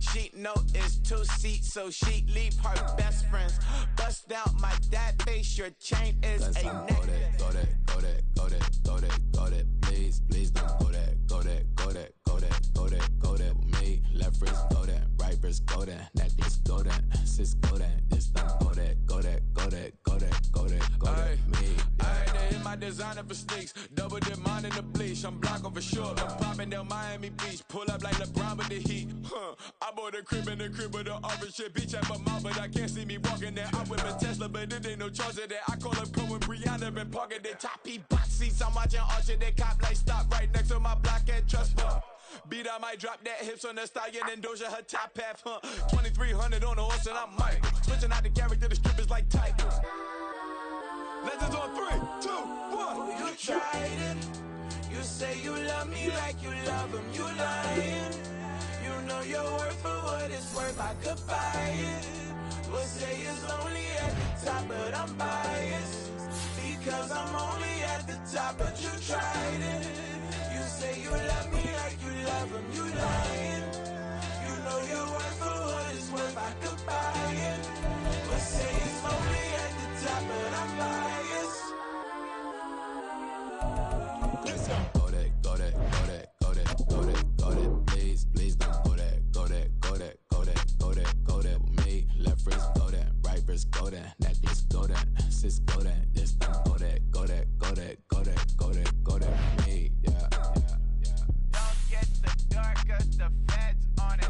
She know it's 2 seats, so she leave her best friends. Bust out my dad face, your chain is a neck. Go that, please don't go that, go that with me. Left wrist go that, right wrist go that, necklace go that, sis go that, this time go that me. Ayy, they hit my designer for sneaks, double dip mine in the bleach. I'm blocking for sure, I'm popping down Miami Beach, pull up like LeBron with the heat. I bought a crib in the crib with the orange shit, beach at my mouth, but I can't see me walking there. I'm with a Tesla, but it ain't no charge of that. I call up Cohen, Brianna, been parking their top box seats. I'm watching Archer, they cop like stop right next to my block and trust fund. Beat, I might drop that hips on the stallion and Doja her top half, 2300 on the horse and I'm Mike. Switching out the character, the strippers like Titans. Legends on 3, 2, 1. You tried it. You say you love me like you love him. You lying. You know your worth for what it's worth. I could buy it. We'll say it's only at the top, but I'm biased because I'm only at the top. But you tried it. You say you love me like you love him. You lying. You know your worth for what it's worth. I could buy it. We'll say it's only at the top, but I'm biased. Go that, please don't go that with me. Left wrist go that, right wrist go that, necklace go that, sis go that, this time go that with me. Yeah. Don't get the dark, cause the feds on it.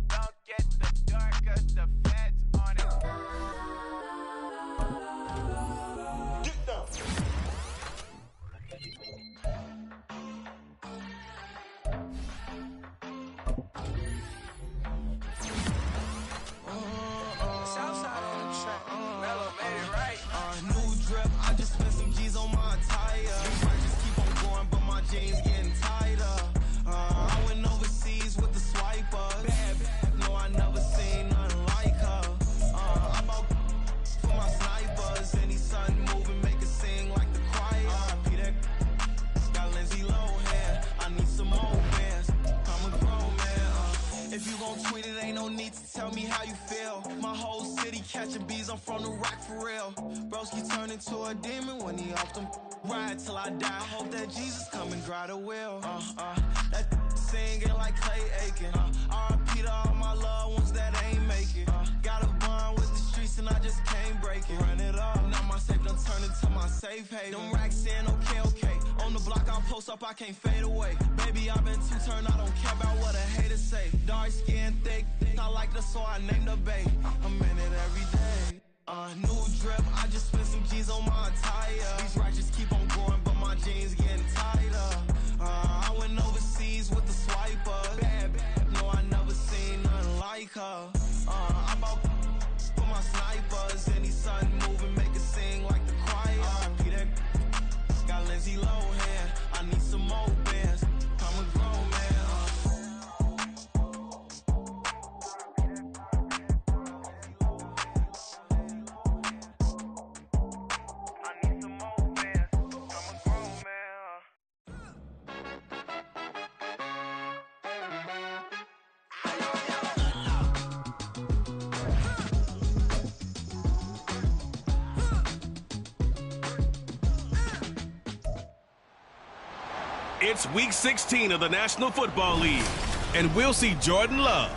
Don't get the dark, cause the feds on it. Get down. Southside on the track, Mellow made it right. New drip, I just spent some G's on my attire. These just keep on going, but my jeans getting tighter. I went overseas with the swiper. Bad, no, I never seen nothing like her. I bought for my snipers. Any sun moving, make it sing like the choir. Peter got Lindsay Lohan. I need some more bands. I'm a grown man. If you gon' tweet it, ain't no need to tell me how you feel. My whole city catching bees, I'm from the rock for real. Broski turned into a demon when he off them. Ride till I die, hope that Jesus come and dry the wheel. That singing like Clay Aiken. R.I.P. to all my loved ones that ain't make it. Got a bond with the streets and I just can't break it. Run it up, now my safe done turned into my safe haven. Them racks in, okay. On the block I'll post up, I can't fade away. Baby, I've been too turned, I don't care about what a hater say. Dark skin, thick, I like the so I named the bae. I'm in it every day. New drip, I just spent some G's on my attire. These righteous keep on going, but my jeans getting tighter. I went overseas with the swiper. Bad, no, I never seen nothing like her. I bought for my snipers. Any sun moving, make it sing like the choir. Peter got Lindsay Lohan. I need some more bands. I'm a grown man. It's week 16 of the National Football League, and we'll see Jordan Love.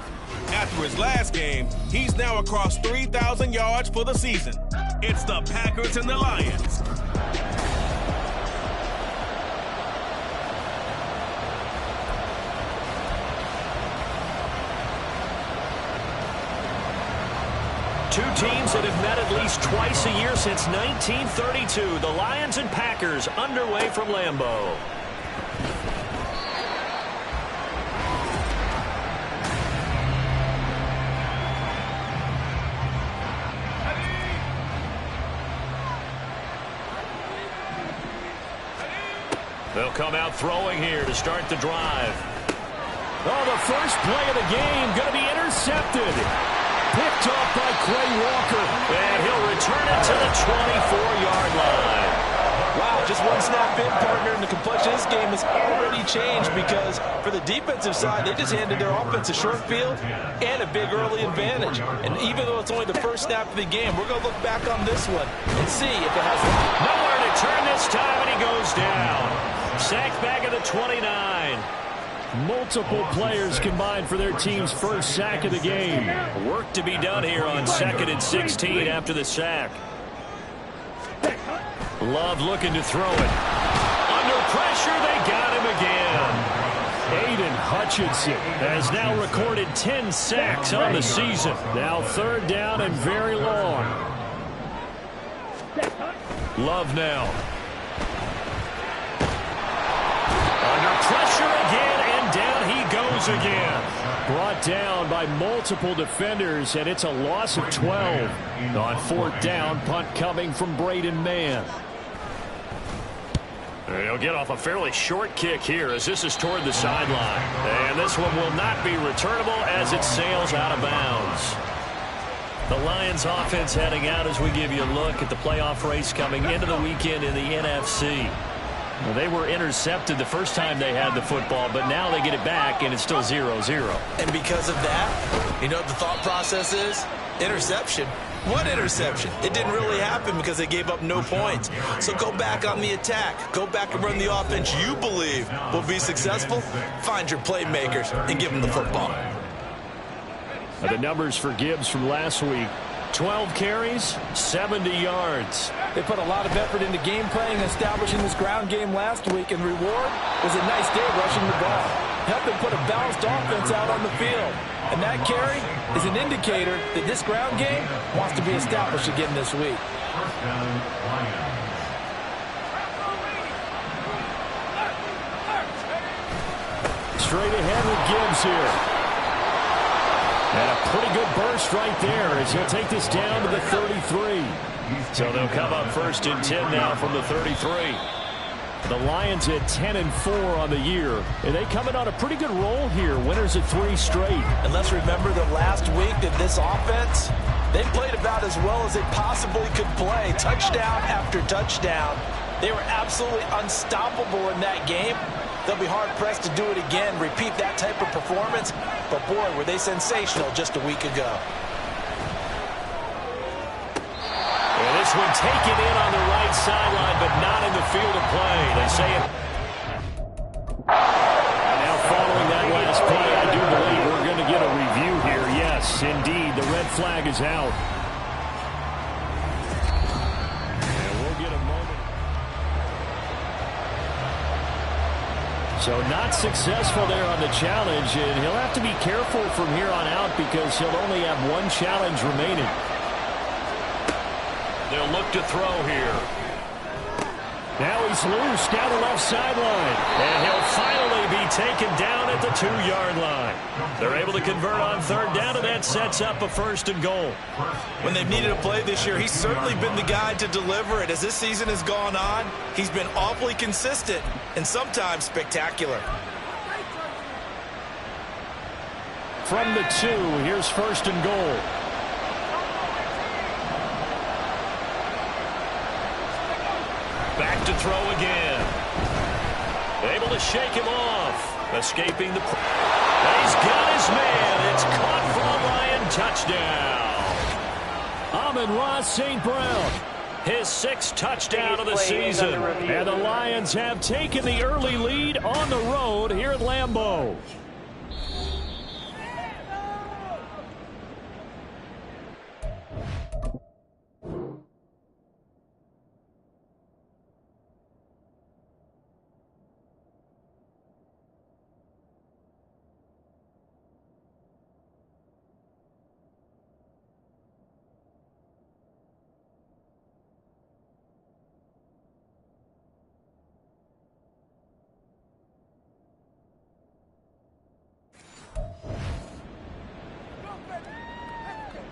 After his last game, he's now across 3,000 yards for the season. It's the Packers and the Lions. Two teams that have met at least twice a year since 1932. The Lions and Packers underway from Lambeau. They'll come out throwing here to start the drive. Oh, the first play of the game going to be intercepted. Picked off by Quay Walker, and he'll return it to the 24-yard line. Wow, Just one snap in, partner, and the complexion of this game has already changed because for the defensive side, they just handed their offense a short field and a big early advantage. And even though it's only the first snap of the game, we're going to look back on this one and see if it has nowhere to turn this time, and he goes down. Sacked back at the 29. Multiple players combined for their team's first sack of the game. Work to be done here on 2nd and 16 after the sack. Love looking to throw it. Under pressure, they got him again. Aiden Hutchinson has now recorded 10 sacks on the season. Now 3rd down and very long. Love now. Under pressure again, and down he goes again. Brought down by multiple defenders, and it's a loss of 12. On 4th down, punt coming from Braden Mann. He'll get off a fairly short kick here as this is toward the sideline. And this one will not be returnable as it sails out of bounds. The Lions offense heading out as we give you a look at the playoff race coming into the weekend in the NFC. Well, they were intercepted the first time they had the football, but now they get it back, and it's still 0-0. And because of that, you know what the thought process is? Interception. What interception? It didn't really happen because they gave up no points. So go back on the attack. Go back and run the offense you believe will be successful. Find your playmakers and give them the football. The numbers for Gibbs from last week. 12 carries, 70 yards. They put a lot of effort into game planning and establishing this ground game last week, and the reward was a nice day rushing the ball. Helped them put a balanced offense out on the field. And that carry is an indicator that this ground game wants to be established again this week. Straight ahead with Gibbs here. And a pretty good burst right there as he'll take this down to the 33. So they'll come up 1st and 10 now from the 33. The Lions at 10-4 on the year. And they come in on a pretty good roll here. Winners at 3 straight. And let's remember that last week that this offense, they played about as well as they possibly could play. Touchdown after touchdown. They were absolutely unstoppable in that game. They'll be hard-pressed to do it again, repeat that type of performance. But, boy, were they sensational just a week ago. And this one taken in on the right sideline, but not in the field of play. They say it. Now following that last play, I do believe we're going to get a review here. Yes, indeed, the red flag is out. So not successful there on the challenge, and he'll have to be careful from here on out because he'll only have one challenge remaining. They'll look to throw here. Now he's loose down the left sideline. And he'll finally be taken down at the 2-yard line. They're able to convert on 3rd down, and that sets up a 1st and goal. When they've needed a play this year, he's certainly been the guy to deliver it. As this season has gone on, he's been awfully consistent and sometimes spectacular. From the 2, here's 1st and goal. Back to throw again. Able to shake him off. Escaping the... He's got his man. It's caught for a Lion touchdown. Amon-Ra St. Brown. His 6th touchdown of the season. And the Lions have taken the early lead on the road here at Lambeau.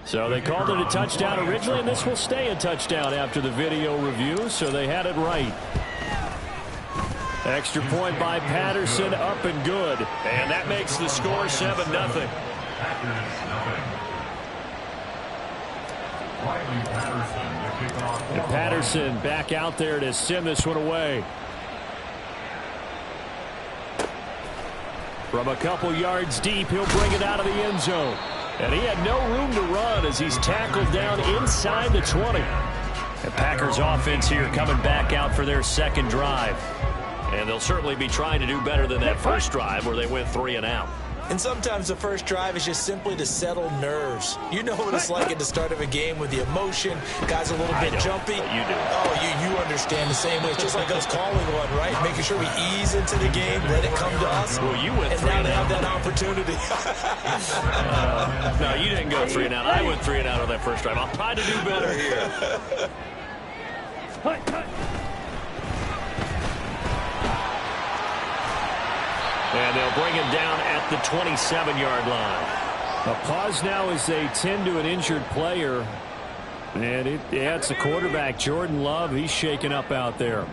So they called it a touchdown originally, and this will stay a touchdown after the video review, so they had it right. Extra point by Patterson, up and good. And that makes the score 7-0. And Patterson back out there to send this one away. From a couple yards deep, he'll bring it out of the end zone. And he had no room to run as he's tackled down inside the 20. The Packers offense here coming back out for their second drive. And they'll certainly be trying to do better than that first drive where they went 3 and out. And sometimes the first drive is just simply to settle nerves. You know what it's like at the start of a game with the emotion. Guys a little bit jumpy. You do. Oh, you understand the same way. It's just like us calling one, right? Making sure we ease into the game, let it come to us. Well, you went 3 and now and they out. have that opportunity. No, you didn't go 3 and out. I went 3 and out on that first drive. I'll try to do better here. And they'll bring him down at the 27-yard line. A pause now as they tend to an injured player. And it's the quarterback, Jordan Love. He's shaken up out there.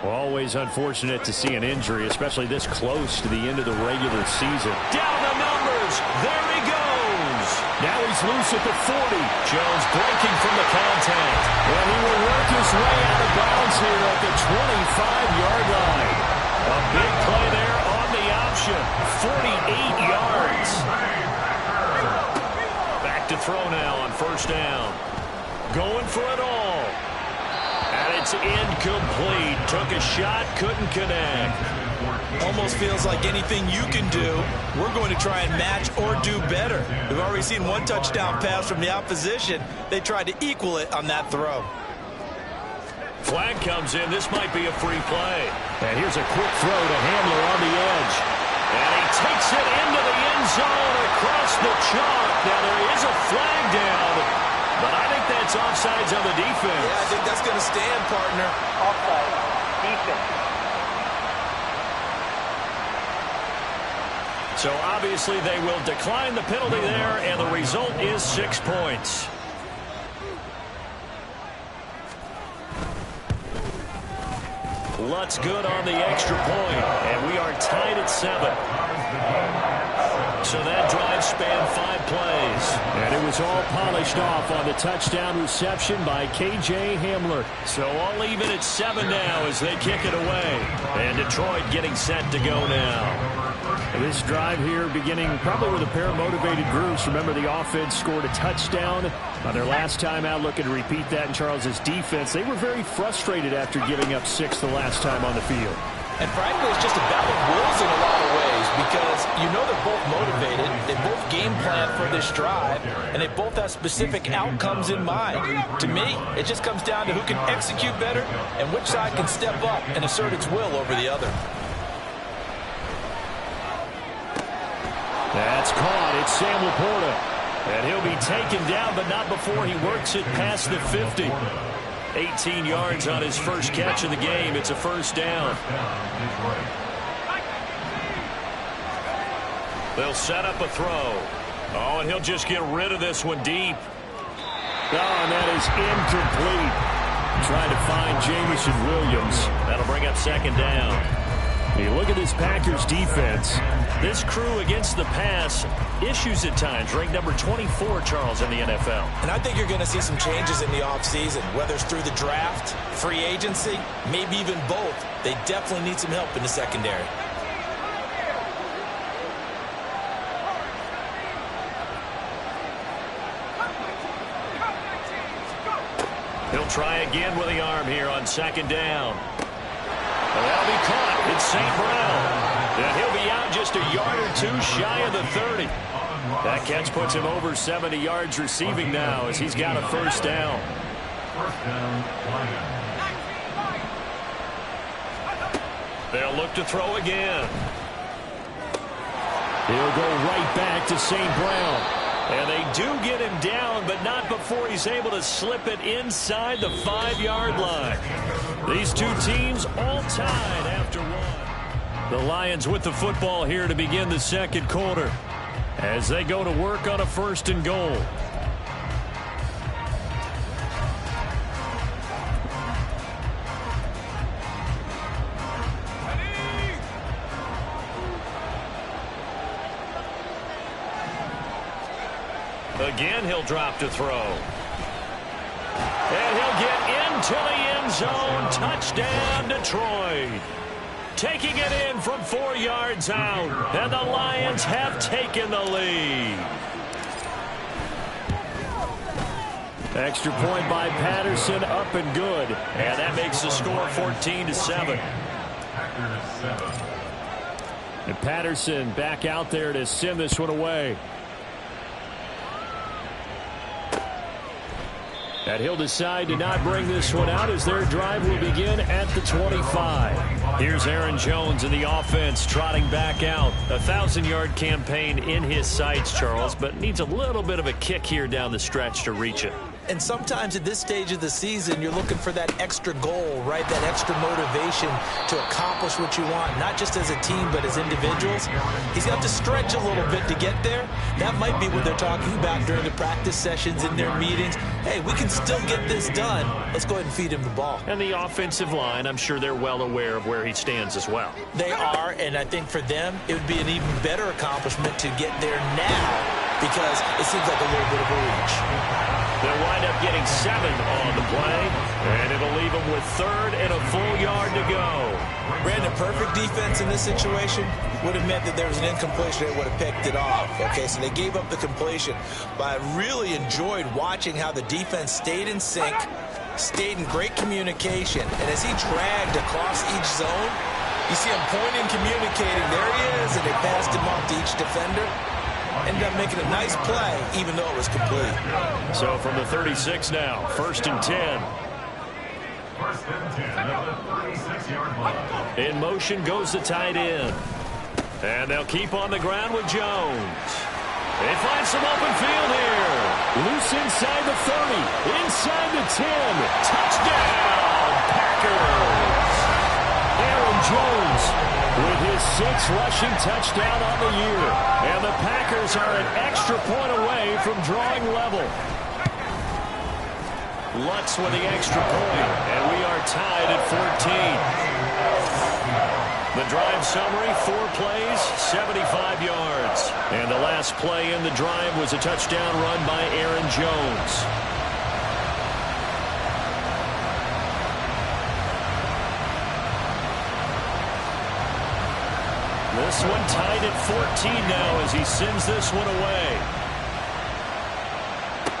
Always unfortunate to see an injury, especially this close to the end of the regular season. Down the numbers. There he goes. Now he's loose at the 40. Jones breaking from the contact. And he will work his way out of bounds here at the 25-yard line. A big play there on the option. 48 yards. Back to throw now on first down. Going for it all. And it's incomplete. Took a shot, couldn't connect. Almost feels like anything you can do, we're going to try and match or do better. We've already seen one touchdown pass from the opposition. They tried to equal it on that throw. Flag comes in. This might be a free play. And here's a quick throw to Hamler on the edge. And he takes it into the end zone across the chalk. Now there is a flag down, but I think that's offsides on the defense. Yeah, I think that's going to stand, partner. Offside. Defense. So obviously they will decline the penalty there, and the result is 6 points. Lutz good on the extra point, and we are tied at 7. So that drive spanned 5 plays. And it was all polished off on the touchdown reception by K.J. Hamler. So all even at 7 now as they kick it away. And Detroit getting set to go now. This drive here beginning probably with a pair of motivated groups. Remember, the offense scored a touchdown on their last time out. Looking to repeat that in Charles's defense. They were very frustrated after giving up 6 the last time on the field. And frankly, it's just a battle of wills in a lot of ways because you know they're both motivated. They both game plan for this drive, and they both have specific outcomes in mind. To me, it just comes down to who can execute better and which side can step up and assert its will over the other. That's caught. It's Sam Laporta. And he'll be taken down, but not before he works it past the 50. 18 yards on his first catch of the game. It's a first down. They'll set up a throw. Oh, and he'll just get rid of this one deep. Oh, and that is incomplete. Trying to find Jamison Williams. That'll bring up second down. You look at this Packers defense. This crew against the pass, issues at times, ranked number 24, Charles, in the NFL. And I think you're going to see some changes in the offseason, whether it's through the draft, free agency, maybe even both. They definitely need some help in the secondary. He'll try again with the arm here on second down. Well, that'll be caught. It's St. Brown. And he'll be out just a yard or two shy of the 30. That catch puts him over 70 yards receiving now as he's got a first down. They'll look to throw again. He'll go right back to St. Brown. And they do get him down, but not before he's able to slip it inside the 5-yard line. These two teams all tied after one. The Lions with the football here to begin the second quarter as they go to work on a 1st and goal. Again, he'll drop to throw. And he'll get into the end zone. Touchdown, Detroit. Taking it in from 4 yards out. And the Lions have taken the lead. Extra point by Patterson, up and good. And that makes the score 14-7. And Patterson back out there to send this one away. And he'll decide to not bring this one out as their drive will begin at the 25. Here's Aaron Jones in the offense trotting back out. A 1,000-yard campaign in his sights, Charles, but needs a little bit of a kick here down the stretch to reach it. And sometimes at this stage of the season, you're looking for that extra goal, right? That extra motivation to accomplish what you want, not just as a team, but as individuals. He's got to stretch a little bit to get there. That might be what they're talking about during the practice sessions, in their meetings. Hey, we can still get this done. Let's go ahead and feed him the ball. And the offensive line, I'm sure they're well aware of where he stands as well. They are, and I think for them, it would be an even better accomplishment to get there now, because it seems like a little bit of a reach. They'll wind up getting 7 on the play, and it'll leave them with 3rd and a full yard to go. Brandon, perfect defense in this situation would have meant that there was an incompletion. They would have picked it off. Okay, so they gave up the completion. But I really enjoyed watching how the defense stayed in sync, stayed in great communication. And as he dragged across each zone, you see him pointing, communicating. There he is, and they passed him off to each defender. Ended up making a nice play, even though it was complete. So from the 36 now, 1st and 10. In motion goes the tight end. And they'll keep on the ground with Jones. They find some open field here. Loose inside the 30, inside the 10. Touchdown, Packers. Aaron Jones with his 6th rushing touchdown on the year. And the Packers are an extra point away from drawing level. Lutz with the extra point, and we are tied at 14. The drive summary, 4 plays, 75 yards. And the last play in the drive was a touchdown run by Aaron Jones. This one tied at 14 now as he sends this one away.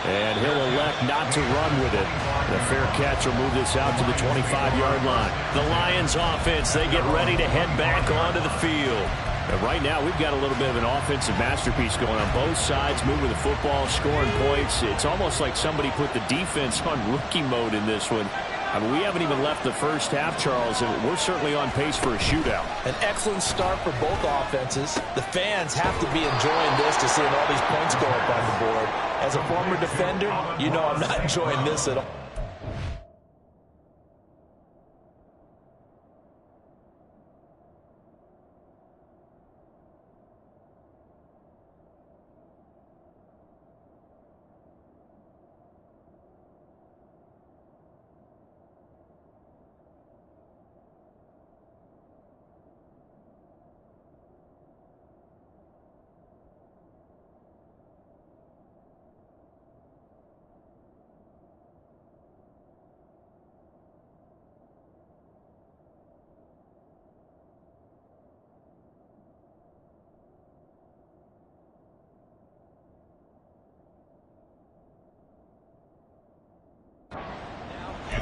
And he'll elect not to run with it. The fair catch will move this out to the 25-yard line. The Lions offense, they get ready to head back onto the field. And right now, we've got a little bit of an offensive masterpiece going on both sides, moving the football, scoring points. It's almost like somebody put the defense on rookie mode in this one. I mean, we haven't even left the first half, Charles, and we're certainly on pace for a shootout. An excellent start for both offenses. The fans have to be enjoying this to seeing all these points go up on the board. As a former defender, you know I'm not enjoying this at all.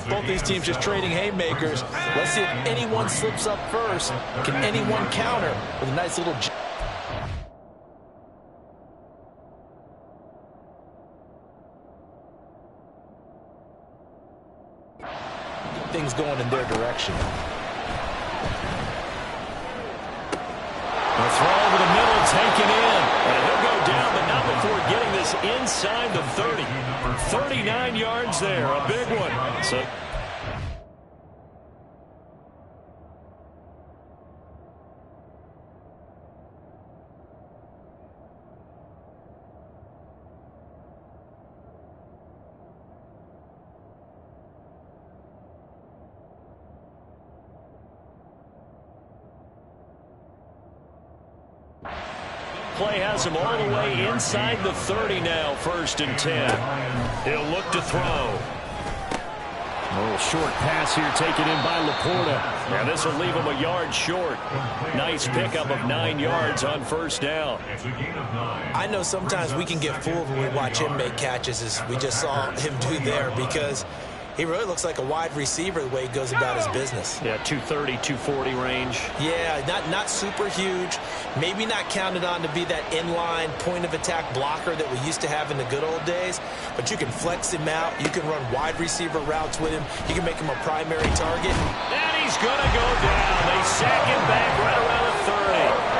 Both these teams just trading haymakers. Let's see if anyone slips up first. Can anyone counter with a nice little... Things going in their direction. A throw over the middle, taken in. And he'll go down, but not before getting this inside the 30. 39 yards there, a big one. So play has him all the way inside the 30 now, 1st and 10. He'll look to throw. A little short pass here taken in by Laporta. And this will leave him a yard short. Nice pickup of 9 yards on first down. I know sometimes we can get fooled when we watch him make catches, as we just saw him do there, because he really looks like a wide receiver the way he goes about his business. Yeah, 230, 240 range. Yeah, not super huge. Maybe not counted on to be that inline point-of-attack blocker that we used to have in the good old days. But you can flex him out. You can run wide receiver routes with him. You can make him a primary target. And he's going to go down. They sack him back right around the 30.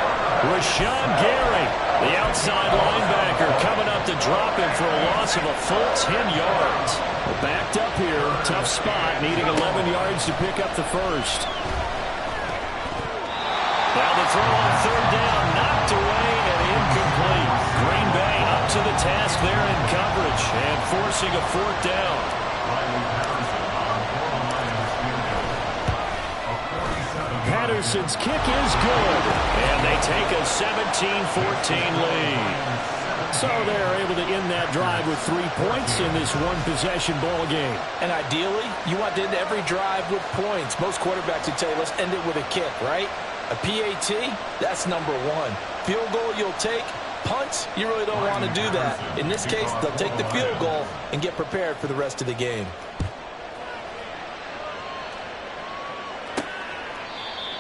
Rashawn Gary, the outside linebacker, coming up to drop him for a loss of a full 10 yards. Backed up here, tough spot, needing 11 yards to pick up the first. Now the throw on third down, knocked away and incomplete. Green Bay up to the task there in coverage and forcing a fourth down. Patterson's kick is good, and they take a 17-14 lead. So they're able to end that drive with 3 points in this one-possession ball game. And ideally, you want to end every drive with points. Most quarterbacks would tell you, let's end it with a kick, right? A PAT, that's number 1. Field goal you'll take. Punts, you really don't want to do that. In this case, they'll take the field goal and get prepared for the rest of the game.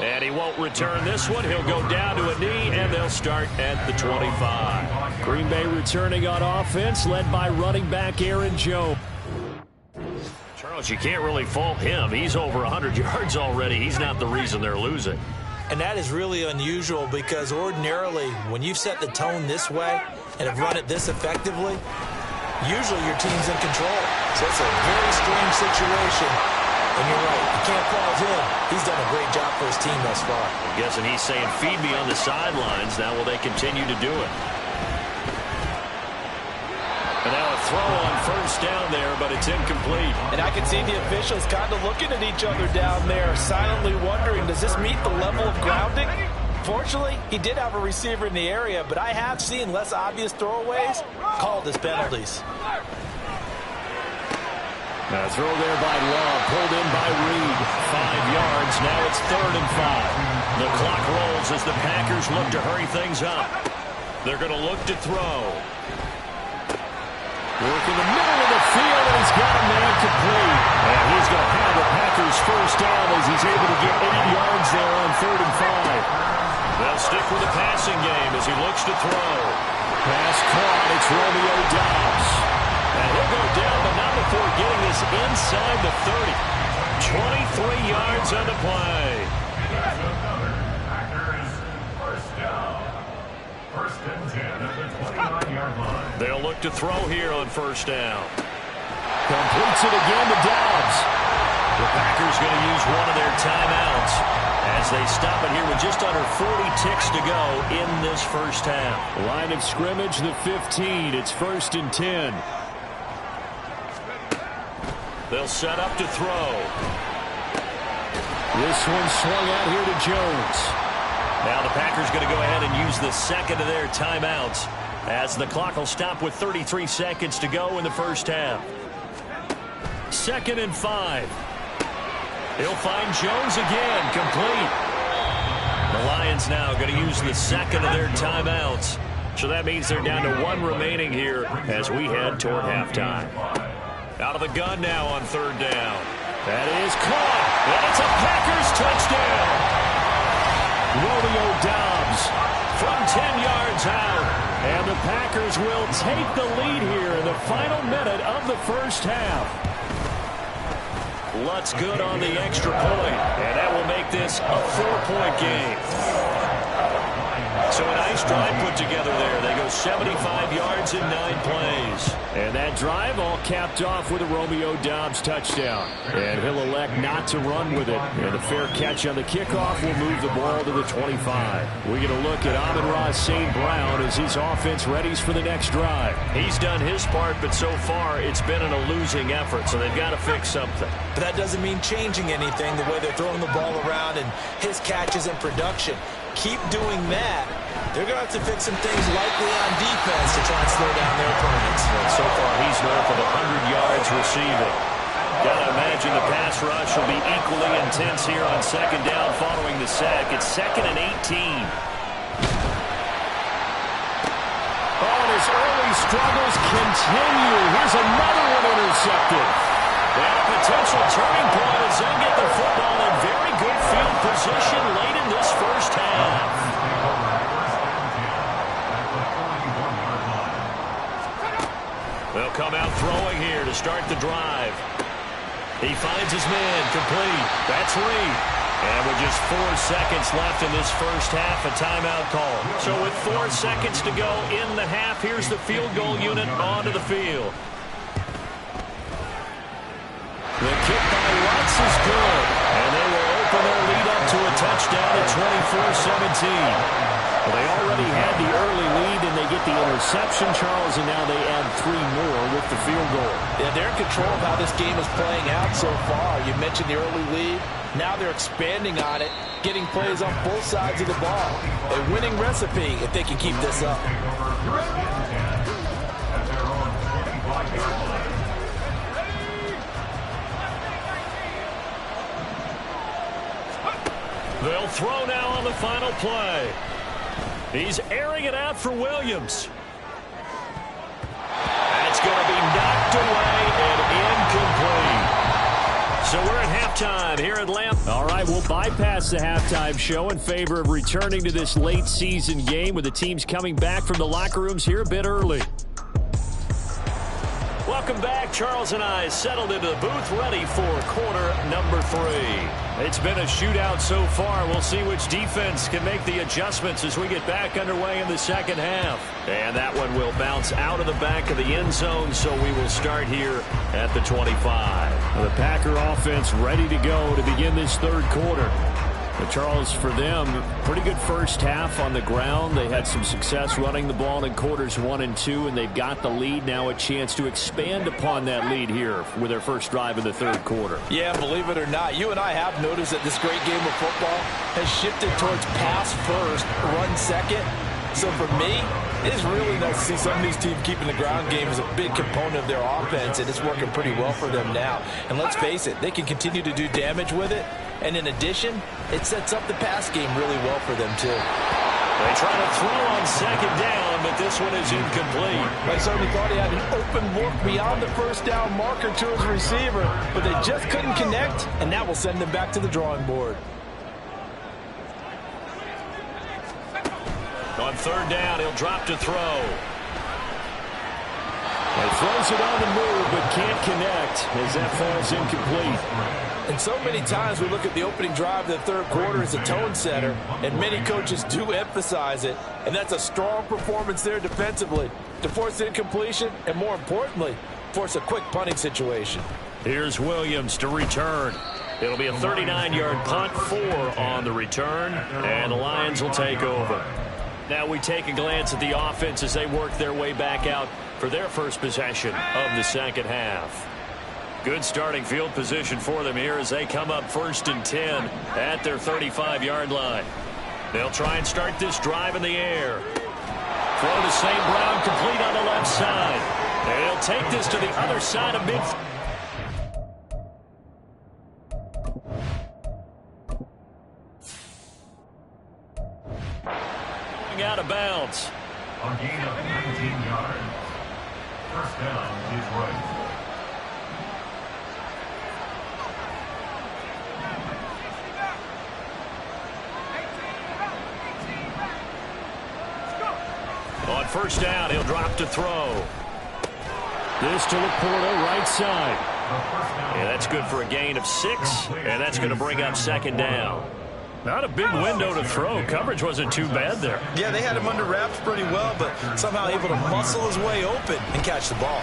And he won't return this one. He'll go down to a knee, and they'll start at the 25. Green Bay returning on offense, led by running back Aaron Jones. Charles, you can't really fault him. He's over 100 yards already. He's not the reason they're losing. And that is really unusual, because ordinarily, when you've set the tone this way and have run it this effectively, usually your team's in control. So it's a very strange situation. And you're right, you can't fault him. He's done a great job for his team thus far. I'm guessing he's saying, feed me on the sidelines. Now will they continue to do it? And now a throw on first down there, but it's incomplete. And I can see the officials kind of looking at each other down there, silently wondering, does this meet the level of grounding? Fortunately, he did have a receiver in the area, but I have seen less obvious throwaways called as penalties. Now a throw there by Love, pulled in by Reed. 5 yards, now it's 3rd and 5. The clock rolls as the Packers look to hurry things up. They're going to look to throw. Work in the middle of the field, and he's got a man complete. And he's going to have the Packers first down as he's able to get 8 yards there on 3rd and 5. They'll stick with the passing game as he looks to throw. Pass caught, it's Romeo Doubs. And he'll go down, but not before getting this inside the 30. 23 yards on the play. First and 10 at the 29-yard line. They'll look to throw here on first down. Completes it again to Doubs. The Packers going to use one of their timeouts as they stop it here with just under 40 ticks to go in this first half. Line of scrimmage, the 15. It's 1st and 10. They'll set up to throw. This one swung out here to Jones. Now the Packers going to go ahead and use the second of their timeouts as the clock will stop with 33 seconds to go in the first half. 2nd and 5. He'll find Jones again, complete. The Lions now going to use the second of their timeouts. So that means they're down to 1 remaining here as we head toward halftime. Out of the gun now on 3rd down. That is caught, and it's a Packers touchdown. Romeo Doubs from 10 yards out, and the Packers will take the lead here in the final minute of the first half. Lutz good on the extra point, and that will make this a 4-point game. So a nice drive put together there. They go 75 yards in 9 plays. And that drive all capped off with a Romeo Doubs touchdown. And he'll elect not to run with it. And a fair catch on the kickoff will move the ball to the 25. We're going to look at Amon-Ra St. Brown as his offense readies for the next drive. He's done his part, but so far it's been in a losing effort, so they've got to fix something. But that doesn't mean changing anything, the way they're throwing the ball around and his catches and production. Keep doing that. They're going to have to fix some things likely on defense to try and slow down their opponents. And so far, he's north of 100 yards receiving. Gotta imagine the pass rush will be equally intense here on second down following the sack. It's 2nd and 18. Oh, and his early struggles continue. Here's another one intercepted. And a potential turning point as they get the football in very good field position late in this first half. They'll come out throwing here to start the drive. He finds his man, complete. That's Lee. And with just 4 seconds left in this first half, a timeout call. So with 4 seconds to go in the half, here's the field goal unit onto the field. The kick by Lutz is good. And they will open their lead up to a touchdown at 24-17. Well, they already had the early lead, and they get the interception, Charles, and now they add 3 more with the field goal. Yeah, they're in control of how this game is playing out so far. You mentioned the early lead. Now they're expanding on it, getting plays on both sides of the ball. A winning recipe if they can keep this up. They'll throw now on the final play. He's airing it out for Williams. That's going to be knocked away and incomplete. So we're at halftime here at Lamp. All right, we'll bypass the halftime show in favor of returning to this late season game with the teams coming back from the locker rooms here a bit early. Welcome back. Charles and I settled into the booth ready for quarter number 3. It's been a shootout so far. We'll see which defense can make the adjustments as we get back underway in the second half. And that one will bounce out of the back of the end zone, so we will start here at the 25. The Packer offense ready to go to begin this third quarter. But Charles, for them, pretty good first half on the ground. They had some success running the ball in quarters 1 and 2, and they've got the lead. Now a chance to expand upon that lead here with their first drive in the third quarter. Yeah, believe it or not, you and I have noticed that this great game of football has shifted towards pass first, run second. So for me, it is really nice to see some of these teams keeping the ground game as a big component of their offense, and it's working pretty well for them now. And let's face it, they can continue to do damage with it. And in addition, it sets up the pass game really well for them, too. They try to throw on second down, but this one is incomplete. I certainly thought he had an open look beyond the first down marker to his receiver, but they just couldn't connect, and that will send them back to the drawing board. On third down, he'll drop to throw. He throws it on the move, but can't connect as that falls incomplete. And so many times we look at the opening drive of the third quarter as a tone setter, and many coaches do emphasize it, and that's a strong performance there defensively to force incompletion and, more importantly, force a quick punting situation. Here's Williams to return. It'll be a 39-yard punt, 4 on the return, and the Lions will take over. Now we take a glance at the offense as they work their way back out for their first possession of the second half. Good starting field position for them here as they come up 1st and 10 at their 35-yard line. They'll try and start this drive in the air. Throw to St. Brown, complete on the left side. And he'll take this to the other side of midfield. Out of bounds. A gain of 19 yards. First down, Detroit. On first down, he'll drop to throw. This to Laporta, right side. Yeah, that's good for a gain of 6, and that's going to bring up second down. Not a big window to throw. Coverage wasn't too bad there. Yeah, they had him under wraps pretty well, but somehow able to muscle his way open and catch the ball.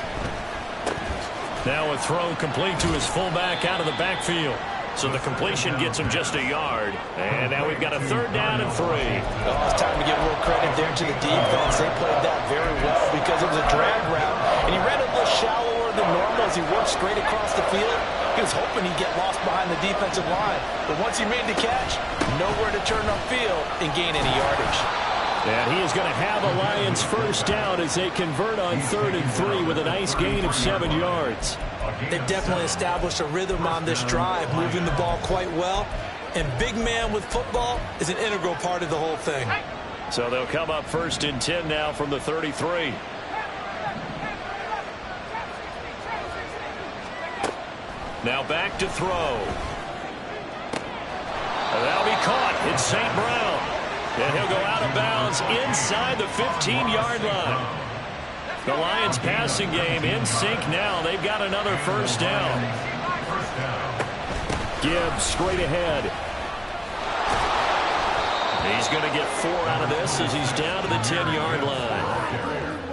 Now a throw complete to his fullback out of the backfield. So the completion gets him just a yard. And now we've got a third down and 3. Oh, it's time to give a little credit there to the defense. They played that very well because it was a drag route. And he ran it a little shallower than normal as he worked straight across the field. He was hoping he'd get lost behind the defensive line. But once he made the catch, nowhere to turn upfield and gain any yardage. And he is going to have a Lions first down as they convert on 3rd and 3 with a nice gain of 7 yards. They've definitely established a rhythm on this drive, moving the ball quite well. And big man with football is an integral part of the whole thing. So they'll come up 1st and 10 now from the 33. Now back to throw. That'll be caught. It's St. Brown. And he'll go out of bounds inside the 15-yard line. The Lions passing game in sync now. They've got another first down. Gibbs straight ahead. He's going to get 4 out of this as he's down to the 10-yard line.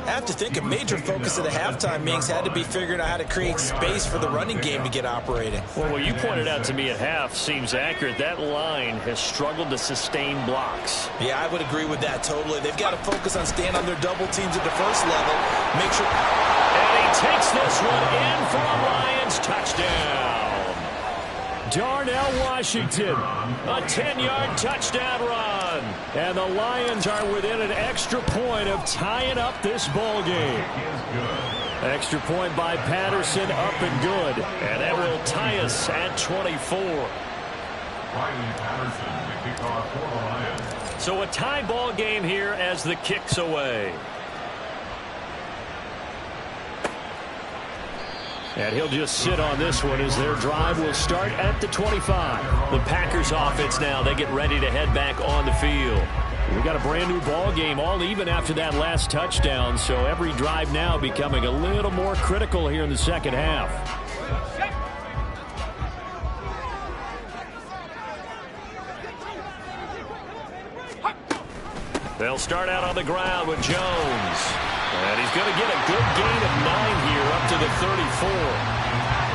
I have to think a major focus of the halftime meetings had to be figuring out how to create space for the running game to get operating. Well, what you pointed out to me at half seems accurate. That line has struggled to sustain blocks. Yeah, I would agree with that totally. They've got to focus on staying on their double teams at the first level. Make sure. And he takes this one in for a Lions touchdown. Darnell Washington, a 10-yard touchdown run. And the Lions are within an extra point of tying up this ball game. Extra point by Patterson, up and good. And that will tie us at 24. So a tie ball game here as the kick's away. And he'll just sit on this one as their drive will start at the 25. The Packers offense now, they get ready to head back on the field. We got a brand new ball game, all even after that last touchdown, so every drive now becoming a little more critical here in the second half. They'll start out on the ground with Jones. And he's going to get a good gain of 9 here up to the 34.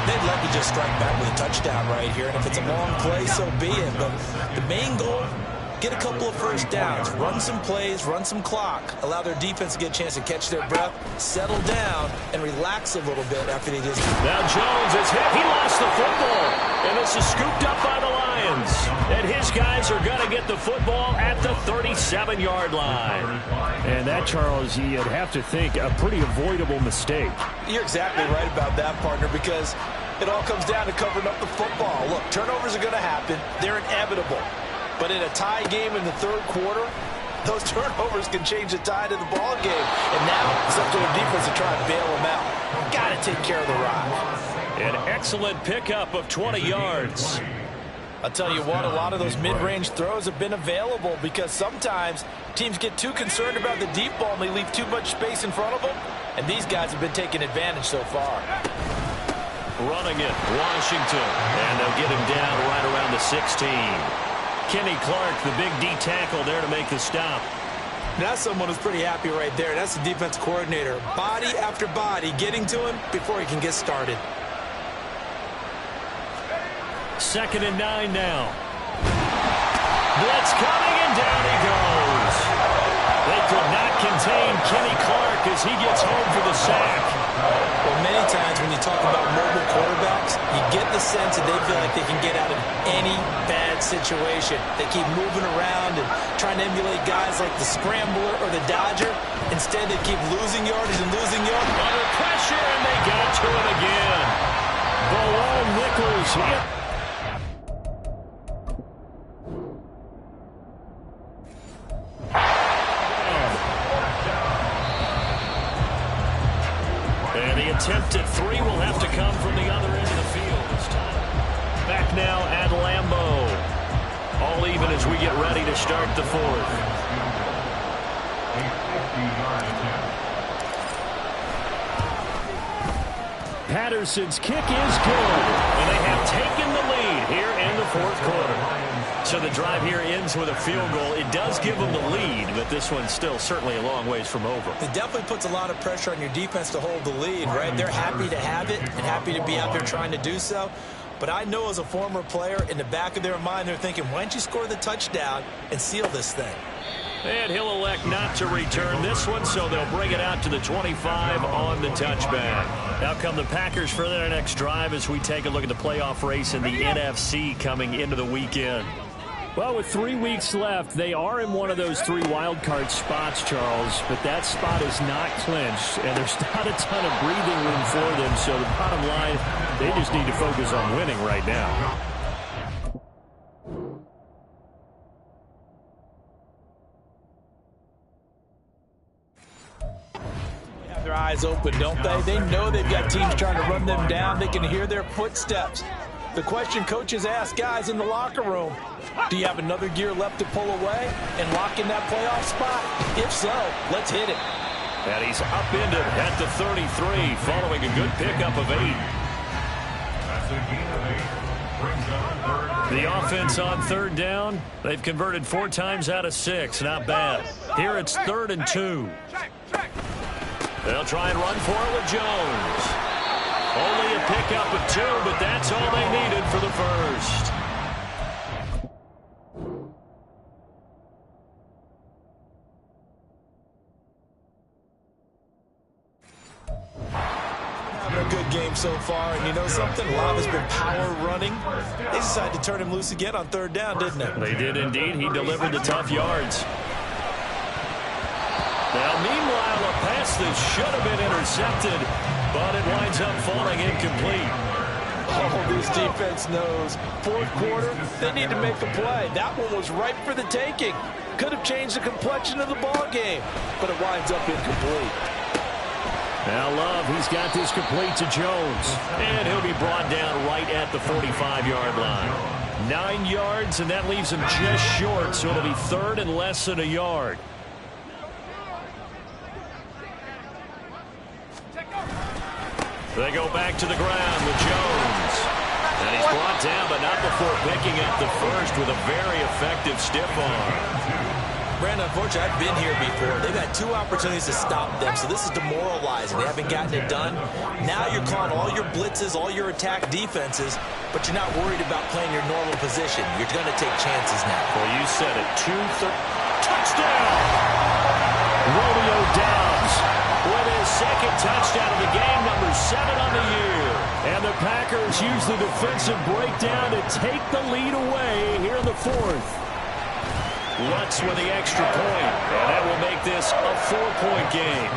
They'd like to just strike back with a touchdown right here. And if it's a long play, so be it. But the main goal, get a couple of first downs, run some plays, run some clock, allow their defense to get a chance to catch their breath, settle down, and relax a little bit after they just... Now Jones is hit. He lost the football. And this is scooped up by the Lions. And his guys are going to get the football at the 37-yard line. And that, Charles, you'd have to think a pretty avoidable mistake. You're exactly right about that, partner, because it all comes down to covering up the football. Look, turnovers are going to happen. They're inevitable. But in a tie game in the third quarter, those turnovers can change the tide of the ball game. And now it's up to the defense to try and bail them out. Got to take care of the rock. An excellent pickup of 20 yards. I'll tell you what, a lot of those mid-range throws have been available because sometimes teams get too concerned about the deep ball and they leave too much space in front of them. And these guys have been taking advantage so far. Running it, Washington. And they'll get him down right around the 16. Kenny Clark, the big D tackle there to make the stop. That's someone who's pretty happy right there. That's the defense coordinator. Body after body getting to him before he can get started. 2nd and 9 now. Blitz coming, and down he goes. They could not contain Kenny Clark as he gets home for the sack. Well, many times when you talk about mobile quarterbacks, you get the sense that they feel like they can get out of any bad situation. They keep moving around and trying to emulate guys like the Scrambler or the Dodger. Instead, they keep losing yardage and losing yardage. Under pressure, and they get it to him again. Below Nichols hit. And the attempt at 3 will have to come from the other end of the field this time. Back now at Lambeau. All even as we get ready to start the 4th. Patterson's kick is good. And they have taken the lead here in the 4th quarter. So the drive here ends with a field goal. It does give them the lead, but this one's still certainly a long ways from over. It definitely puts a lot of pressure on your defense to hold the lead, right? They're happy to have it and happy to be out there trying to do so. But I know as a former player, in the back of their mind, they're thinking, why don't you score the touchdown and seal this thing? And he'll elect not to return this one, so they'll bring it out to the 25 on the touchback. Now come the Packers for their next drive as we take a look at the playoff race in the NFC coming into the weekend. Well, with 3 weeks left, they are in one of those 3 wild card spots, Charles, but that spot is not clinched, and there's not a ton of breathing room for them, so the bottom line, they just need to focus on winning right now. They have their eyes open, don't they? They know they've got teams trying to run them down. They can hear their footsteps. The question coaches ask guys in the locker room, do you have another gear left to pull away and lock in that playoff spot? If so, let's hit it. And he's upended at the 33 following a good pickup of 8. That's a gain of 8. Brings up third. The offense on 3rd down, they've converted 4 times out of 6. Not bad. Here it's 3rd and 2. They'll try and run for it with Jones. Only a pickup of 2, but that's all they needed for the first. Having a good game so far, and you know something? A lot of it's been power running. They decided to turn him loose again on 3rd down, didn't they? They did indeed. He delivered the tough yards. Now, meanwhile, a pass that should have been intercepted, but it winds up falling incomplete. Oh, this defense knows. 4th quarter, they need to make a play. That one was ripe for the taking. Could have changed the complexion of the ball game, but it winds up incomplete. Now Love, he's got this complete to Jones. And he'll be brought down right at the 45-yard line. 9 yards, and that leaves him just short, so it'll be 3rd and less than a yard. They go back to the ground with Jones. And he's brought down, but not before picking up the first with a very effective stiff arm. Brandon, unfortunately, I've been here before. They've had 2 opportunities to stop them, so this is demoralizing. They haven't gotten it done. Now you're calling all your blitzes, all your attack defenses, but you're not worried about playing your normal position. You're going to take chances now. Well, you said it. Touchdown! Romeo Doubs with his 2nd touchdown of the game, number 7 on the year. And the Packers use the defensive breakdown to take the lead away here in the 4th. Lutz with the extra point, and that will make this a 4-point game.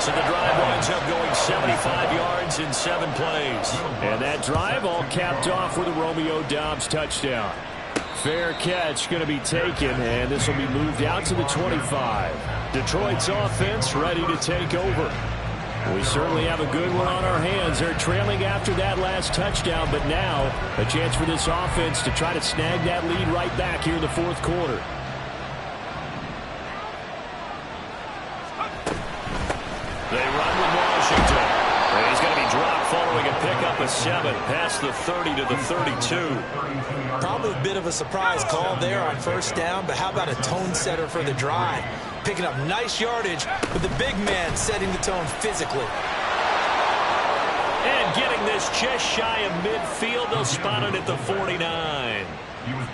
So the drive winds up going 75 yards in 7 plays. And that drive all capped off with a Romeo Doubs touchdown. Fair catch going to be taken, and this will be moved out to the 25. Detroit's offense ready to take over. We certainly have a good one on our hands. They're trailing after that last touchdown, but now a chance for this offense to try to snag that lead right back here in the 4th quarter. They run with Washington. And he's going to be dropped following a pickup of 7 past the 30 to the 32. Probably a bit of a surprise call there on 1st down, but how about a tone setter for the drive? Picking up nice yardage with the big man setting the tone physically. And getting this just shy of midfield, they'll spot it at the 49.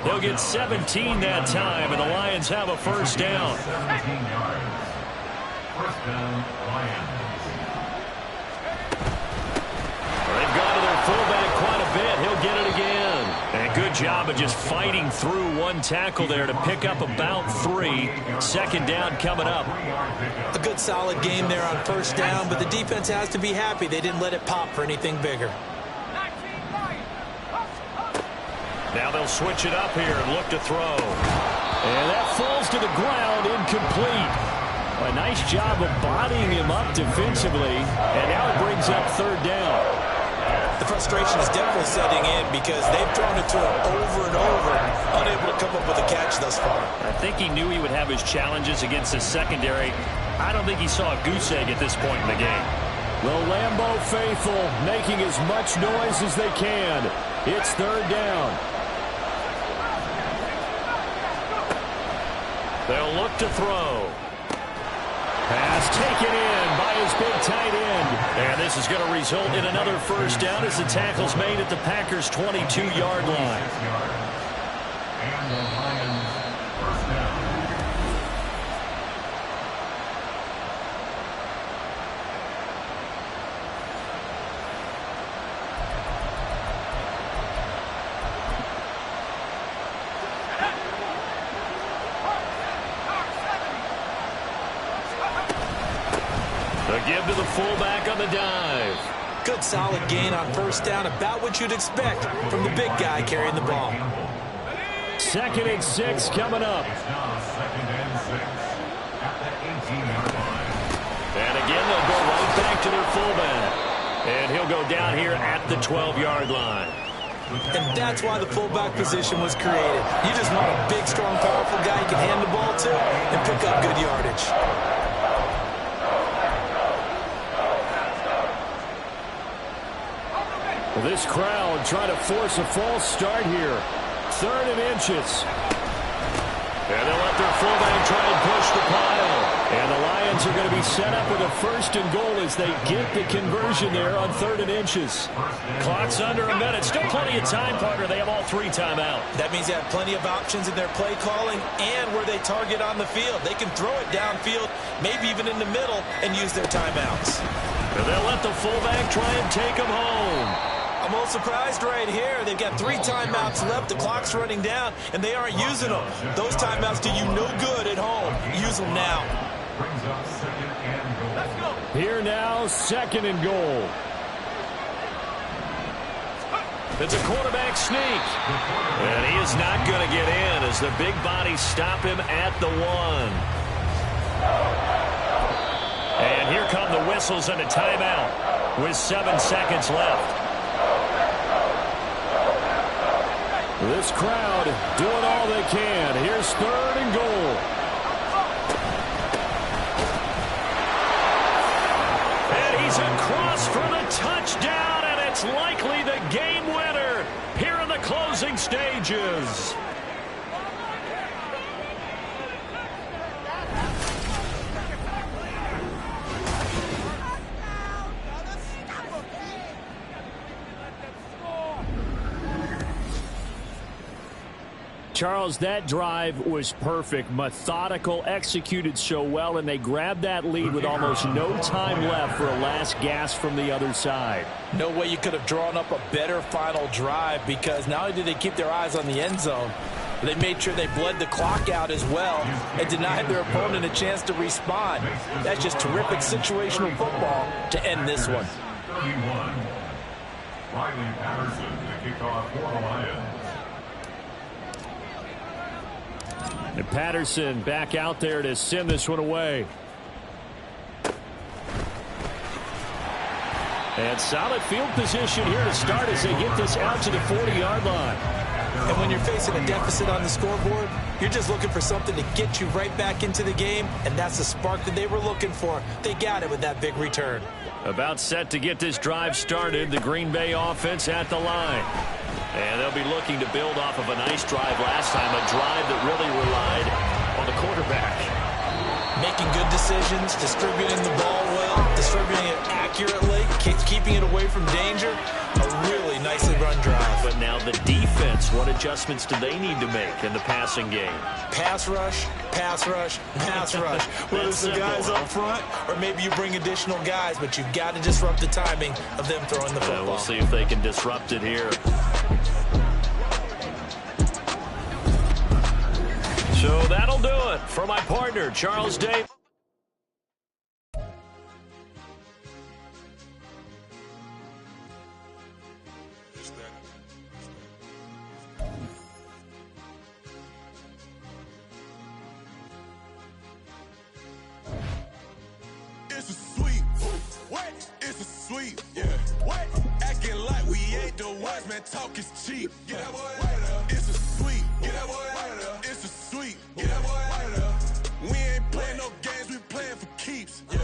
They'll get 17 that time, and the Lions have a 1st down. 17 yards. 1st down, Lions. They've gone to their fullback quite a bit. He'll get it again. And good job of just fighting through 1 tackle there to pick up about 3. 2nd down coming up. A good solid game there on 1st down, but the defense has to be happy they didn't let it pop for anything bigger. Now they'll switch it up here and look to throw. And that falls to the ground, incomplete. A nice job of bodying him up defensively, and now it brings up 3rd down. The frustration is definitely setting in because they've thrown it to him over and over, unable to come up with a catch thus far. I think he knew he would have his challenges against his secondary. I don't think he saw a goose egg at this point in the game. The Lambeau faithful making as much noise as they can. It's 3rd down. They'll look to throw. Pass taken in by his big tight end. And this is going to result in another 1st down as the tackle's made at the Packers' 22-yard line. And the Lions, 1st down. give to the fullback on the dive. Good solid gain on first down, about what you'd expect from the big guy carrying the ball. 2nd and 6 coming up. And again, they'll go right back to their fullback. And he'll go down here at the 12-yard line. And that's why the fullback position was created. You just want a big, strong, powerful guy you can hand the ball to and pick up good yardage. Well, this crowd trying to force a false start here. 3rd and inches. And they'll let their fullback try and push the pile. And the Lions are going to be set up with a 1st and goal as they get the conversion there on 3rd and inches. Clock's under a minute. Still plenty of time, partner. They have all 3 timeout. That means they have plenty of options in their play calling and where they target on the field. They can throw it downfield, maybe even in the middle, and use their timeouts. And they'll let the fullback try and take them home. I'm a little surprised right here. They've got 3 timeouts left. The clock's running down, and they aren't using them. Those timeouts do you no good at home. Use them now. Here now, 2nd and goal. It's a quarterback sneak. And he is not going to get in as the big bodies stop him at the 1. And here come the whistles and a timeout with 7 seconds left. This crowd doing all they can. Here's 3rd and goal. And he's across for the touchdown, and it's likely the game winner here in the closing stages. Charles, that drive was perfect, methodical, executed so well, and they grabbed that lead with almost no time left for a last gasp from the other side. No way you could have drawn up a better final drive, because not only did they keep their eyes on the end zone, but they made sure they bled the clock out as well and denied their opponent a chance to respond. That's just terrific situational football to end this one. 31. Riley Patterson to kick off for the Lions. And Patterson back out there to send this one away. And solid field position here to start as they get this out to the 40-yard line. And when you're facing a deficit on the scoreboard, you're just looking for something to get you right back into the game, and that's the spark that they were looking for. They got it with that big return. About set to get this drive started, the Green Bay offense at the line. And they'll be looking to build off of a nice drive last time, a drive that really relied on the quarterback. Making good decisions, distributing the ball well, distributing it accurately, keeping it away from danger. A really nicely run drive. But now the defense, what adjustments do they need to make in the passing game? Pass rush, pass rush, pass rush. Whether it's the guys up front or maybe you bring additional guys, but you've got to disrupt the timing of them throwing the football. We'll see if they can disrupt it here. So that'll do it for my partner, Charles Day. It's a sweet. What? It's a sweet. Yeah. What? Acting like we ain't the ones, man. Talk is cheap. Get that boy out of there. It's a sweet. Get that boy out of there. It's a sweet. Get that boy out of there. We ain't playing no games. We playing for keeps. Yeah.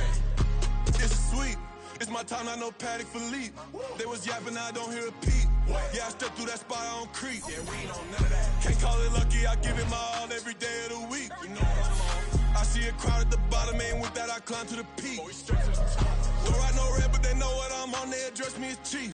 It's a sweet. It's my time, I know Paddock for leap. They was yapping, I don't hear a peep. Yeah, I stepped through that spot, I don't creep. Yeah, we ain't on none of that. Can't call it lucky, I give it my all every day of the week. You know what I'm on. I see a crowd at the bottom, and with that I climb to the peak. Don't write no red, but they know what I'm on, they address me as chief.